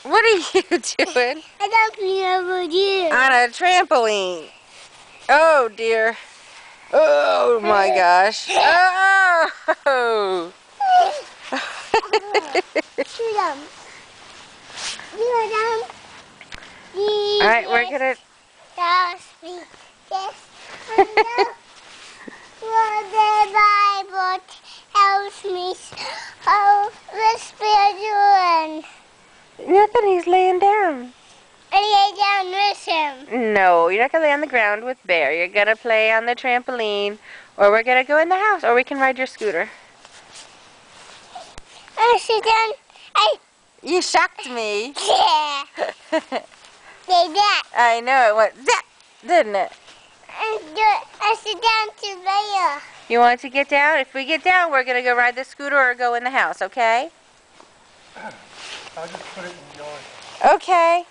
What are you doing? I don't remember you. On a trampoline. Oh dear. Oh my gosh. Oh! Shoot them. Shoot them. Alright, we're gonna... That's me. Yes. What the Bible tells me. Oh, what's Bear doing? Nothing, he's laying down. I lay down with him. No, you're not gonna lay on the ground with Bear. You're gonna play on the trampoline, or we're gonna go in the house, or we can ride your scooter. I sit down. You shocked me. Yeah. Say that. I know, it went zap, didn't it? I sit down to Bear. You want to get down? If we get down, we're gonna go ride the scooter or go in the house, okay? I'll just put it in the yard. Okay.